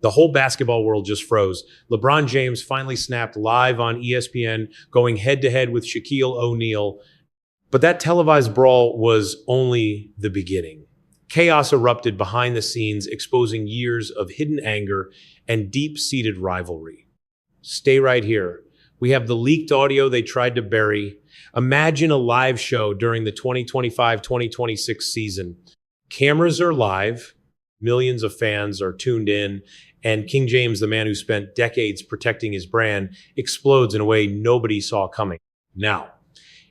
The whole basketball world just froze. LeBron James finally snapped live on ESPN, going head-to-head with Shaquille O'Neal. But that televised brawl was only the beginning. Chaos erupted behind the scenes, exposing years of hidden anger and deep-seated rivalry. Stay right here. We have the leaked audio they tried to bury. Imagine a live show during the 2025-2026 season. Cameras are live, millions of fans are tuned in, and King James, the man who spent decades protecting his brand, explodes in a way nobody saw coming. Now,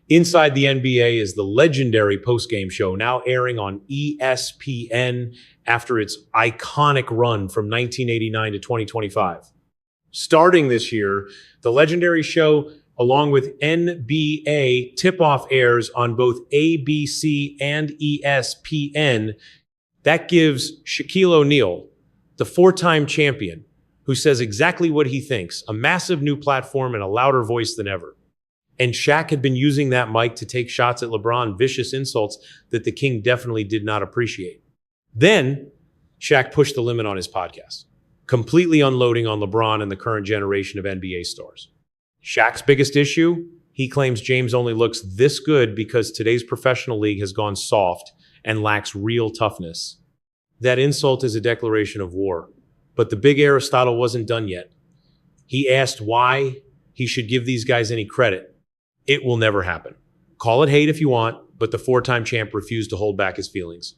inside the NBA is the legendary postgame show, now airing on ESPN after its iconic run from 1989 to 2025. Starting this year, the legendary show, along with NBA tip-off airs on both ABC and ESPN. That gives Shaquille O'Neal, the four-time champion, who says exactly what he thinks, a massive new platform and a louder voice than ever. And Shaq had been using that mic to take shots at LeBron, vicious insults that the King definitely did not appreciate. Then, Shaq pushed the limit on his podcast, completely unloading on LeBron and the current generation of NBA stars. Shaq's biggest issue? He claims James only looks this good because today's professional league has gone soft and lacks real toughness. That insult is a declaration of war. But the Big Aristotle wasn't done yet. He asked why he should give these guys any credit. It will never happen. Call it hate if you want, but the four-time champ refused to hold back his feelings.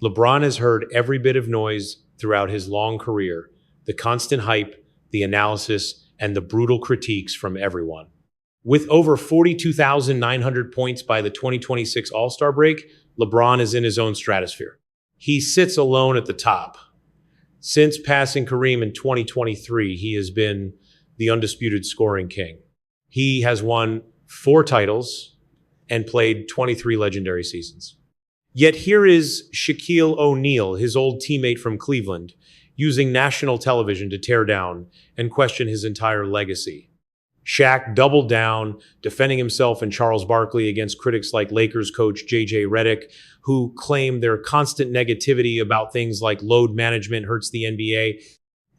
LeBron has heard every bit of noise throughout his long career, the constant hype, the analysis, and the brutal critiques from everyone. With over 42,900 points by the 2026 All-Star break, LeBron is in his own stratosphere. He sits alone at the top. Since passing Kareem in 2023, he has been the undisputed scoring king. He has won 4 titles and played 23 legendary seasons. Yet here is Shaquille O'Neal, his old teammate from Cleveland, using national television to tear down and question his entire legacy. Shaq doubled down, defending himself and Charles Barkley against critics like Lakers coach J.J. Redick, who claim their constant negativity about things like load management hurts the NBA.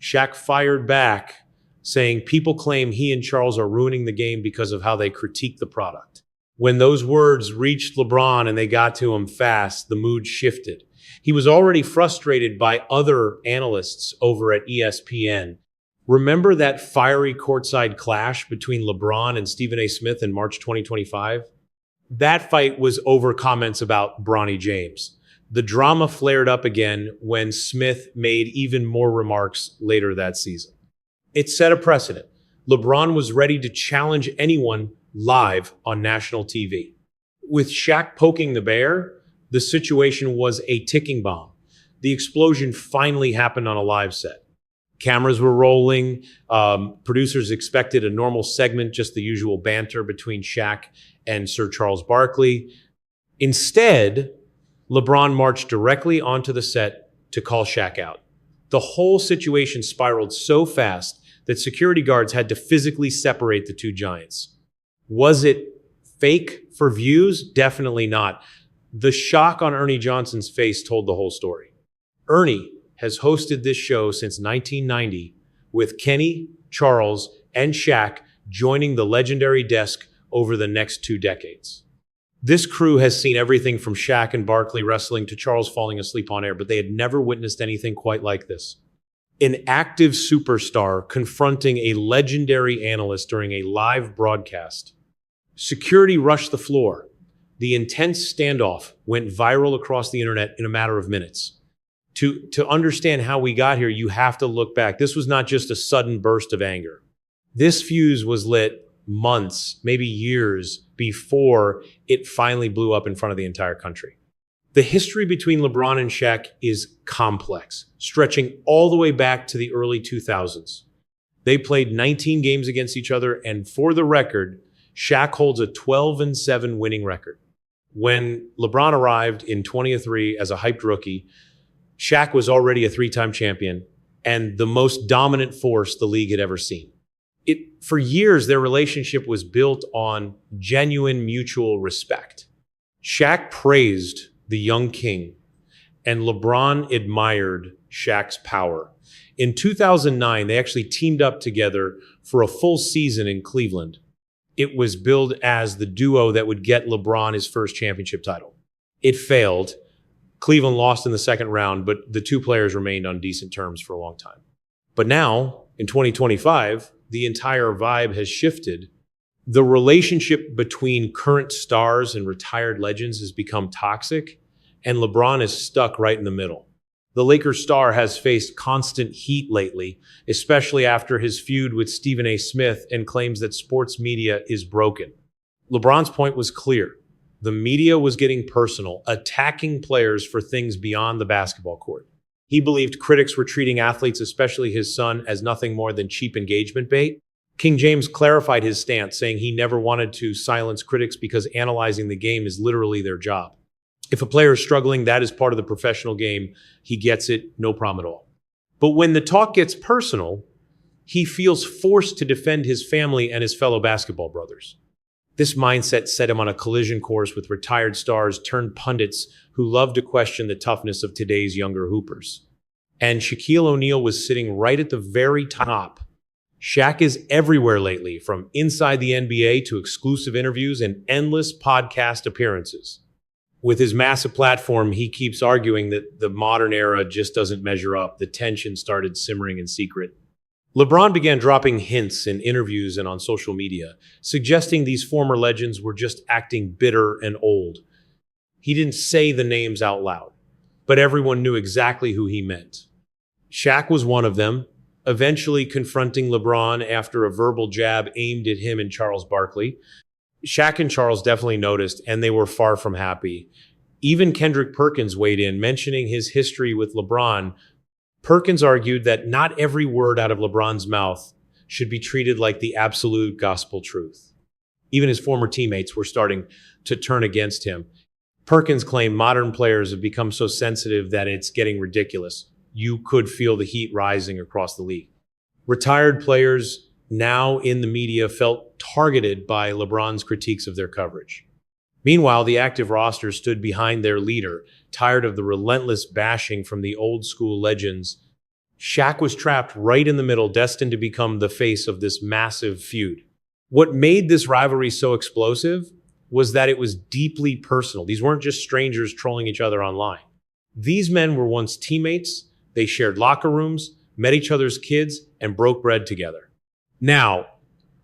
Shaq fired back, saying people claim he and Charles are ruining the game because of how they critique the product. When those words reached LeBron and they got to him fast, the mood shifted. He was already frustrated by other analysts over at ESPN. Remember that fiery courtside clash between LeBron and Stephen A. Smith in March 2025? That fight was over comments about Bronny James. The drama flared up again when Smith made even more remarks later that season. It set a precedent. LeBron was ready to challenge anyone live on national TV. With Shaq poking the bear, the situation was a ticking bomb. The explosion finally happened on a live set. Cameras were rolling. Producers expected a normal segment, just the usual banter between Shaq and Sir Charles Barkley. Instead, LeBron marched directly onto the set to call Shaq out. The whole situation spiraled so fast that security guards had to physically separate the two giants. Was it fake for views? Definitely not. The shock on Ernie Johnson's face told the whole story. Ernie has hosted this show since 1990, with Kenny, Charles, and Shaq joining the legendary desk over the next 2 decades. This crew has seen everything from Shaq and Barkley wrestling to Charles falling asleep on air, but they had never witnessed anything quite like this. An active superstar confronting a legendary analyst during a live broadcast. Security rushed the floor. The intense standoff went viral across the internet in a matter of minutes. To understand how we got here, you have to look back. This was not just a sudden burst of anger. This fuse was lit months, maybe years before it finally blew up in front of the entire country. The history between LeBron and Shaq is complex, stretching all the way back to the early 2000s. They played 19 games against each other, and for the record, Shaq holds a 12-7 winning record. When LeBron arrived in 2003 as a hyped rookie, Shaq was already a 3-time champion and the most dominant force the league had ever seen. For years, their relationship was built on genuine mutual respect. Shaq praised the young king, and LeBron admired Shaq's power. In 2009, they actually teamed up together for a full season in Cleveland. It was billed as the duo that would get LeBron his first championship title. It failed. Cleveland lost in the second round, but the two players remained on decent terms for a long time. But now, in 2025, the entire vibe has shifted. The relationship between current stars and retired legends has become toxic, and LeBron is stuck right in the middle. The Lakers star has faced constant heat lately, especially after his feud with Stephen A. Smith, and claims that sports media is broken. LeBron's point was clear. The media was getting personal, attacking players for things beyond the basketball court. He believed critics were treating athletes, especially his son, as nothing more than cheap engagement bait. King James clarified his stance, saying he never wanted to silence critics because analyzing the game is literally their job. If a player is struggling, that is part of the professional game. He gets it, no problem at all. But when the talk gets personal, he feels forced to defend his family and his fellow basketball brothers. This mindset set him on a collision course with retired stars turned pundits who love to question the toughness of today's younger hoopers. And Shaquille O'Neal was sitting right at the very top. Shaq is everywhere lately, from inside the NBA to exclusive interviews and endless podcast appearances. With his massive platform, he keeps arguing that the modern era just doesn't measure up. The tension started simmering in secret. LeBron began dropping hints in interviews and on social media, suggesting these former legends were just acting bitter and old. He didn't say the names out loud, but everyone knew exactly who he meant. Shaq was one of them, eventually confronting LeBron after a verbal jab aimed at him and Charles Barkley. Shaq and Charles definitely noticed, and they were far from happy. Even Kendrick Perkins weighed in, mentioning his history with LeBron. Perkins argued that not every word out of LeBron's mouth should be treated like the absolute gospel truth. Even his former teammates were starting to turn against him. Perkins claimed modern players have become so sensitive that it's getting ridiculous. You could feel the heat rising across the league. Retired players now in the media felt targeted by LeBron's critiques of their coverage. Meanwhile, the active roster stood behind their leader, tired of the relentless bashing from the old school legends. Shaq was trapped right in the middle, destined to become the face of this massive feud. What made this rivalry so explosive was that it was deeply personal. These weren't just strangers trolling each other online. These men were once teammates. They shared locker rooms, met each other's kids, and broke bread together. Now,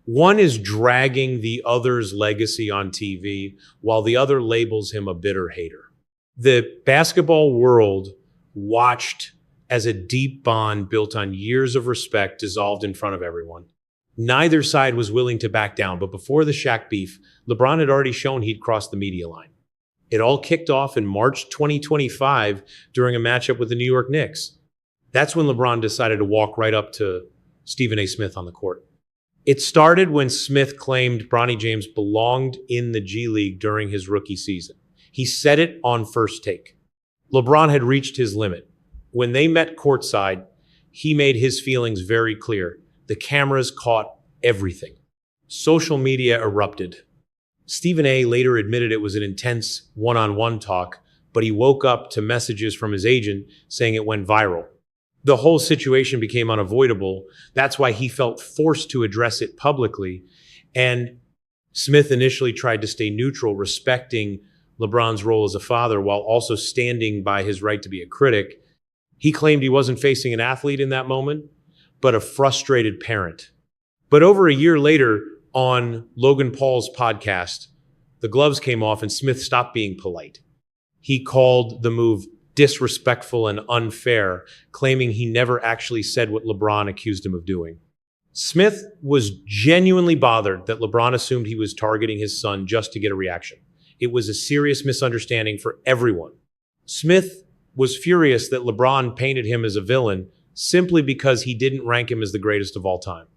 one is dragging the other's legacy on TV, while the other labels him a bitter hater. The basketball world watched as a deep bond built on years of respect dissolved in front of everyone. Neither side was willing to back down, but before the Shaq beef, LeBron had already shown he'd crossed the media line. It all kicked off in March 2025 during a matchup with the New York Knicks. That's when LeBron decided to walk right up to Stephen A. Smith on the court. It started when Smith claimed Bronny James belonged in the G League during his rookie season. He said it on First Take. LeBron had reached his limit. When they met courtside, he made his feelings very clear. The cameras caught everything. Social media erupted. Stephen A. later admitted it was an intense one-on-one talk, but he woke up to messages from his agent saying it went viral. The whole situation became unavoidable. That's why he felt forced to address it publicly. And Smith initially tried to stay neutral, respecting LeBron's role as a father while also standing by his right to be a critic. He claimed he wasn't facing an athlete in that moment, but a frustrated parent. But over a year later, on Logan Paul's podcast, the gloves came off and Smith stopped being polite. He called the move disrespectful and unfair, claiming he never actually said what LeBron accused him of doing. Smith was genuinely bothered that LeBron assumed he was targeting his son just to get a reaction. It was a serious misunderstanding for everyone. Smith was furious that LeBron painted him as a villain simply because he didn't rank him as the greatest of all time.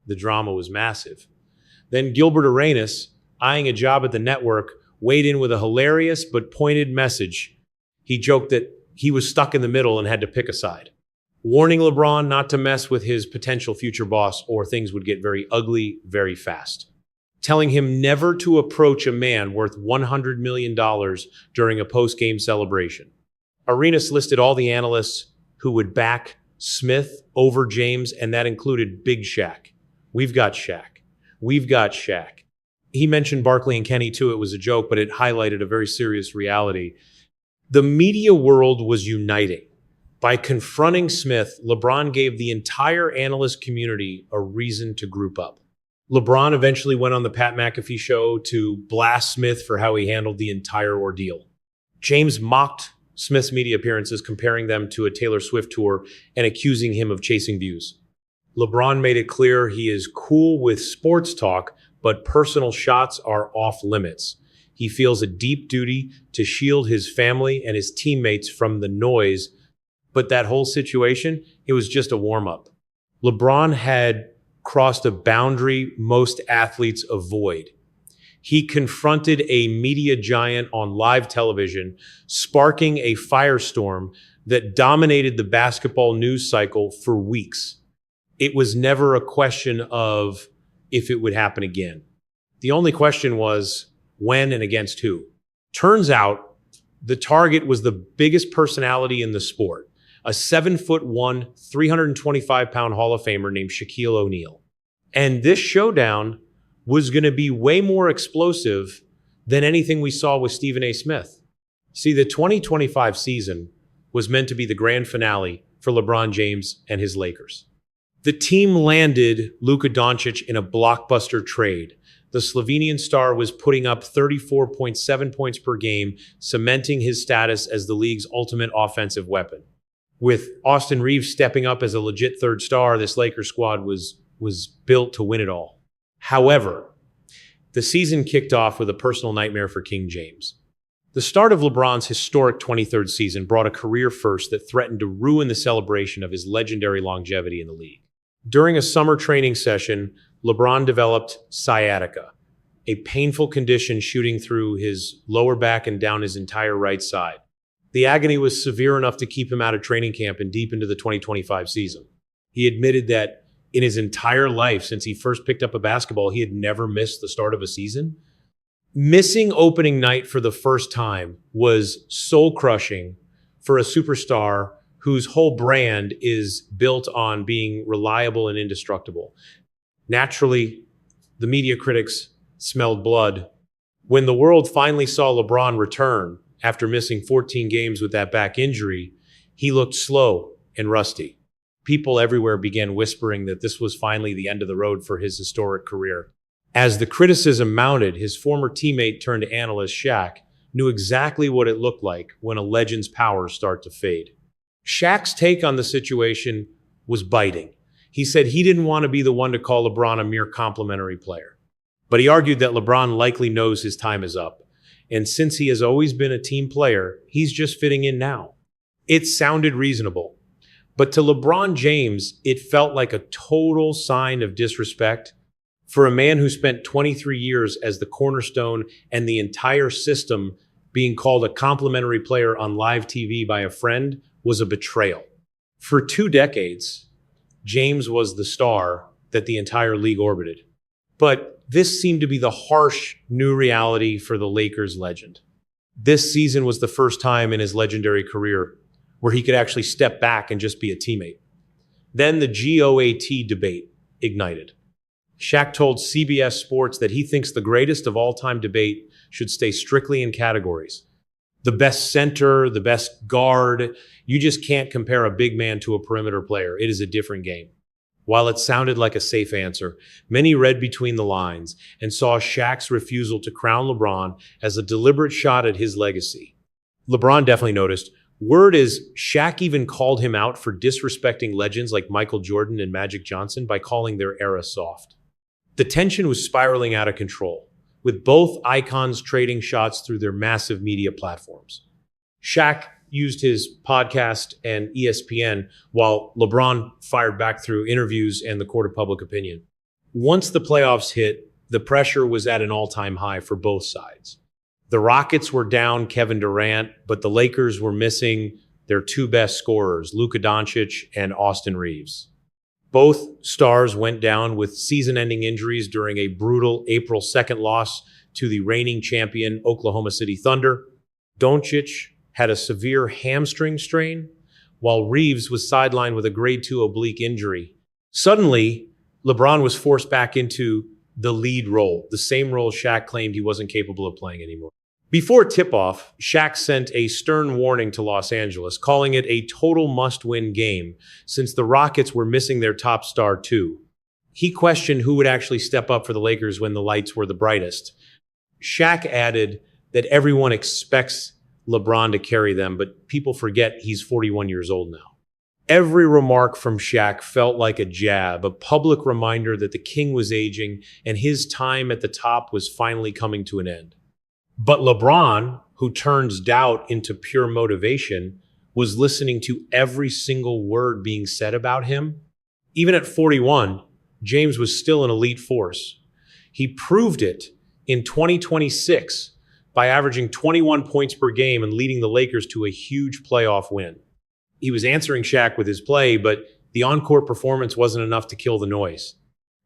The drama was massive. Then Gilbert Arenas, eyeing a job at the network, weighed in with a hilarious but pointed message. He joked that he was stuck in the middle and had to pick a side, warning LeBron not to mess with his potential future boss or things would get very ugly very fast, telling him never to approach a man worth $100 million during a post-game celebration. Arenas listed all the analysts who would back Smith over James, and that included Big Shaq. We've got Shaq. We've got Shaq. He mentioned Barkley and Kenny too. It was a joke, but it highlighted a very serious reality. The media world was uniting. By confronting Smith, LeBron gave the entire analyst community a reason to group up. LeBron eventually went on the Pat McAfee show to blast Smith for how he handled the entire ordeal. James mocked Smith's media appearances, comparing them to a Taylor Swift tour and accusing him of chasing views. LeBron made it clear he is cool with sports talk, but personal shots are off limits. He feels a deep duty to shield his family and his teammates from the noise, but that whole situation, it was just a warm-up. LeBron had crossed a boundary most athletes avoid. He confronted a media giant on live television, sparking a firestorm that dominated the basketball news cycle for weeks. It was never a question of if it would happen again. The only question was when and against who. Turns out the target was the biggest personality in the sport, a 7'1", 325-pound Hall of Famer named Shaquille O'Neal. And this showdown was going to be way more explosive than anything we saw with Stephen A. Smith. See, the 2025 season was meant to be the grand finale for LeBron James and his Lakers. The team landed Luka Doncic in a blockbuster trade. The Slovenian star was putting up 34.7 points per game, cementing his status as the league's ultimate offensive weapon. With Austin Reeves stepping up as a legit third star, this Lakers squad was built to win it all. However, the season kicked off with a personal nightmare for King James. The start of LeBron's historic 23rd season brought a career first that threatened to ruin the celebration of his legendary longevity in the league. During a summer training session, LeBron developed sciatica, a painful condition shooting through his lower back and down his entire right side. The agony was severe enough to keep him out of training camp and deep into the 2025 season. He admitted that in his entire life, since he first picked up a basketball, he had never missed the start of a season. Missing opening night for the first time was soul-crushing for a superstar whose whole brand is built on being reliable and indestructible. Naturally, the media critics smelled blood. When the world finally saw LeBron return after missing 14 games with that back injury, he looked slow and rusty. People everywhere began whispering that this was finally the end of the road for his historic career. As the criticism mounted, his former teammate turned analyst Shaq knew exactly what it looked like when a legend's powers start to fade. Shaq's take on the situation was biting. He said he didn't want to be the one to call LeBron a mere complimentary player. But he argued that LeBron likely knows his time is up. And since he has always been a team player, he's just fitting in now. It sounded reasonable. But to LeBron James, it felt like a total sign of disrespect for a man who spent 23 years as the cornerstone and the entire system being called a complimentary player on live TV by a friend was a betrayal. For 2 decades, James was the star that the entire league orbited. But this seemed to be the harsh new reality for the Lakers legend. This season was the first time in his legendary career where he could actually step back and just be a teammate. Then the GOAT debate ignited. Shaq told CBS Sports that he thinks the greatest of all-time debate should stay strictly in categories. The best center, the best guard. You just can't compare a big man to a perimeter player. It is a different game. While it sounded like a safe answer, many read between the lines and saw Shaq's refusal to crown LeBron as a deliberate shot at his legacy. LeBron definitely noticed. Word is Shaq even called him out for disrespecting legends like Michael Jordan and Magic Johnson by calling their era soft. The tension was spiraling out of control, with both icons trading shots through their massive media platforms. Shaq used his podcast and ESPN, while LeBron fired back through interviews and the court of public opinion. Once the playoffs hit, the pressure was at an all-time high for both sides. The Rockets were down Kevin Durant, but the Lakers were missing their 2 best scorers, Luka Doncic and Austin Reeves. Both stars went down with season-ending injuries during a brutal April 2nd loss to the reigning champion Oklahoma City Thunder. Doncic had a severe hamstring strain, while Reeves was sidelined with a grade 2 oblique injury. Suddenly, LeBron was forced back into the lead role, the same role Shaq claimed he wasn't capable of playing anymore. Before tip-off, Shaq sent a stern warning to Los Angeles, calling it a total must-win game since the Rockets were missing their top star too. He questioned who would actually step up for the Lakers when the lights were the brightest. Shaq added that everyone expects LeBron to carry them, but people forget he's 41 years old now. Every remark from Shaq felt like a jab, a public reminder that the king was aging and his time at the top was finally coming to an end. But LeBron, who turns doubt into pure motivation, was listening to every single word being said about him. Even at 41, James was still an elite force. He proved it in 2026 by averaging 21 points per game and leading the Lakers to a huge playoff win. He was answering Shaq with his play, but the on-court performance wasn't enough to kill the noise.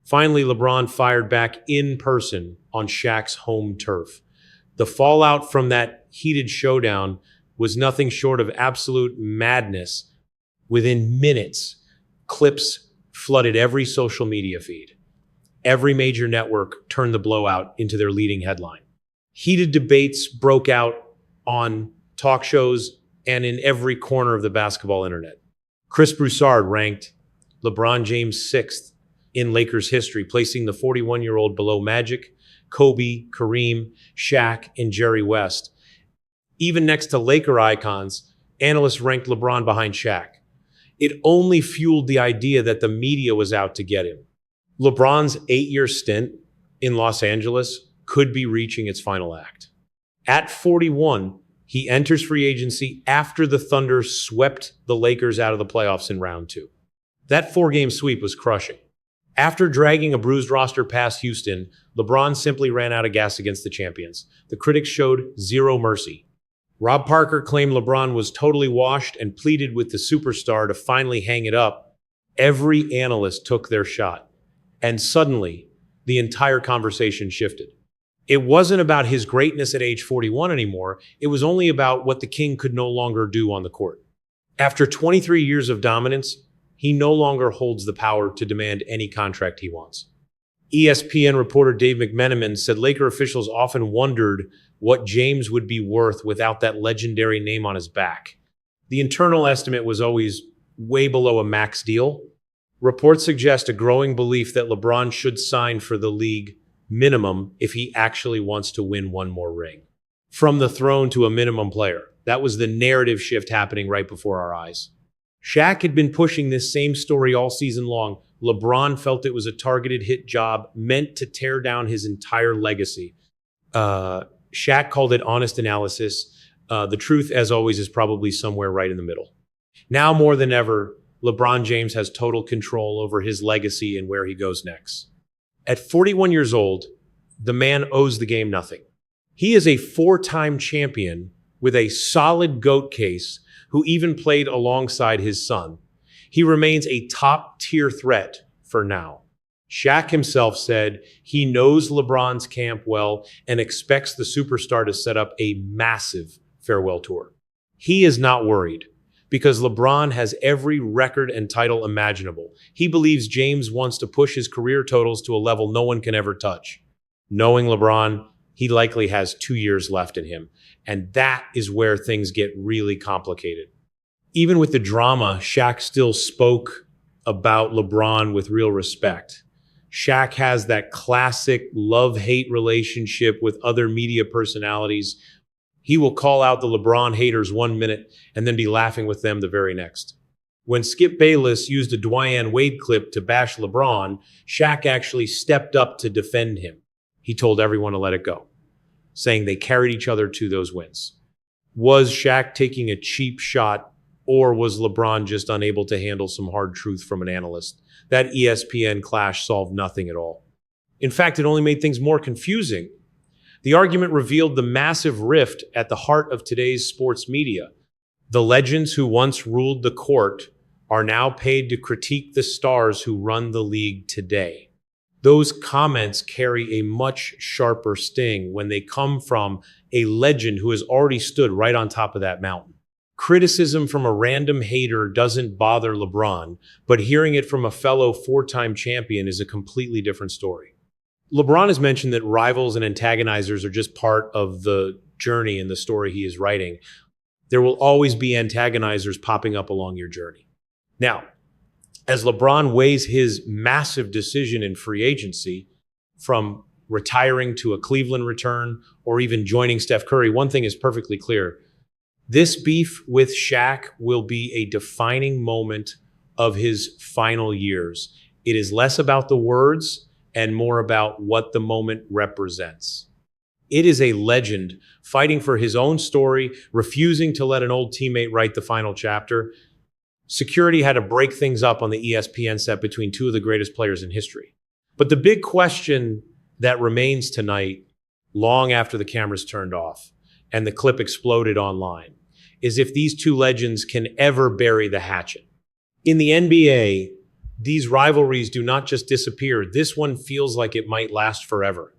Finally, LeBron fired back in person on Shaq's home turf. The fallout from that heated showdown was nothing short of absolute madness. Within minutes, clips flooded every social media feed. Every major network turned the blowout into their leading headline. Heated debates broke out on talk shows and in every corner of the basketball internet. Chris Broussard ranked LeBron James 6th in Lakers history, placing the 41-year-old below Magic, Kobe, Kareem, Shaq, and Jerry West. Even next to Laker icons, analysts ranked LeBron behind Shaq. It only fueled the idea that the media was out to get him. LeBron's 8-year stint in Los Angeles could be reaching its final act. At 41, he enters free agency after the Thunder swept the Lakers out of the playoffs in round 2. That 4-game sweep was crushing. After dragging a bruised roster past Houston, LeBron simply ran out of gas against the champions. The critics showed zero mercy. Rob Parker claimed LeBron was totally washed and pleaded with the superstar to finally hang it up. Every analyst took their shot. And suddenly, the entire conversation shifted. It wasn't about his greatness at age 41 anymore. It was only about what the king could no longer do on the court. After 23 years of dominance, he no longer holds the power to demand any contract he wants. ESPN reporter Dave McMenamin said Laker officials often wondered what James would be worth without that legendary name on his back. The internal estimate was always way below a max deal. Reports suggest a growing belief that LeBron should sign for the league minimum if he actually wants to win one more ring. From the throne to a minimum player. That was the narrative shift happening right before our eyes. Shaq had been pushing this same story all season long. LeBron felt it was a targeted hit job meant to tear down his entire legacy. Shaq called it honest analysis. The truth, as always, is probably somewhere right in the middle. Now more than ever, LeBron James has total control over his legacy and where he goes next. At 41 years old, the man owes the game nothing. He is a 4-time champion with a solid GOAT case who even played alongside his son. He remains a top-tier threat for now. Shaq himself said he knows LeBron's camp well and expects the superstar to set up a massive farewell tour. He is not worried because LeBron has every record and title imaginable. He believes James wants to push his career totals to a level no one can ever touch. Knowing LeBron, he likely has 2 years left in him. And that is where things get really complicated. Even with the drama, Shaq still spoke about LeBron with real respect. Shaq has that classic love-hate relationship with other media personalities. He will call out the LeBron haters 1 minute and then be laughing with them the very next. When Skip Bayless used a Dwayne Wade clip to bash LeBron, Shaq actually stepped up to defend him. He told everyone to let it go, saying they carried each other to those wins. Was Shaq taking a cheap shot, or was LeBron just unable to handle some hard truth from an analyst? That ESPN clash solved nothing at all. In fact, it only made things more confusing. The argument revealed the massive rift at the heart of today's sports media. The legends who once ruled the court are now paid to critique the stars who run the league today. Those comments carry a much sharper sting when they come from a legend who has already stood right on top of that mountain. Criticism from a random hater doesn't bother LeBron, but hearing it from a fellow four-time champion is a completely different story. LeBron has mentioned that rivals and antagonizers are just part of the journey in the story he is writing. There will always be antagonizers popping up along your journey. Now, as LeBron weighs his massive decision in free agency, from retiring to a Cleveland return or even joining Steph Curry, one thing is perfectly clear. This beef with Shaq will be a defining moment of his final years. It is less about the words and more about what the moment represents. It is a legend fighting for his own story, refusing to let an old teammate write the final chapter. Security had to break things up on the ESPN set between two of the greatest players in history. But the big question that remains tonight, long after the cameras turned off and the clip exploded online, is if these two legends can ever bury the hatchet. In the NBA, these rivalries do not just disappear. This one feels like it might last forever.